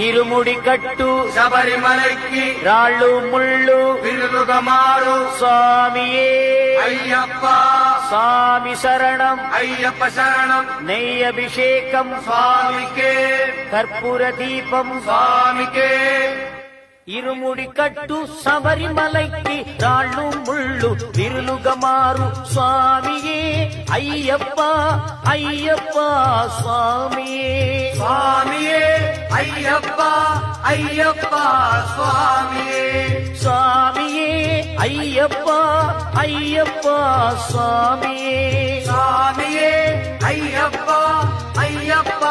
இருமுடி கட்டு శబరిమలైకి రాళ్ళు ముళ్ళు విరుగుగమారు சுவாமியே అయ్యప్ప சாமி சரணம் అయ్యప్ప శరణం நெய் அபிஷேகம் స్వామికే கற்பூர தீபம் స్వామికే இருமுடி கட்டு சபரிமலைக்கு ராளும் முள்ளு விருளுகமாறு சுவாமியே ஐயப்பா ஐயப்பா சுவாமியே స్వామియే అయ్యప్ప అయ్యప్ప స్వామియే சுவாமியே ஐயப்பா ஐயப்பா சுவாமியே స్వామియే అయ్యప్ప అయ్యప్ప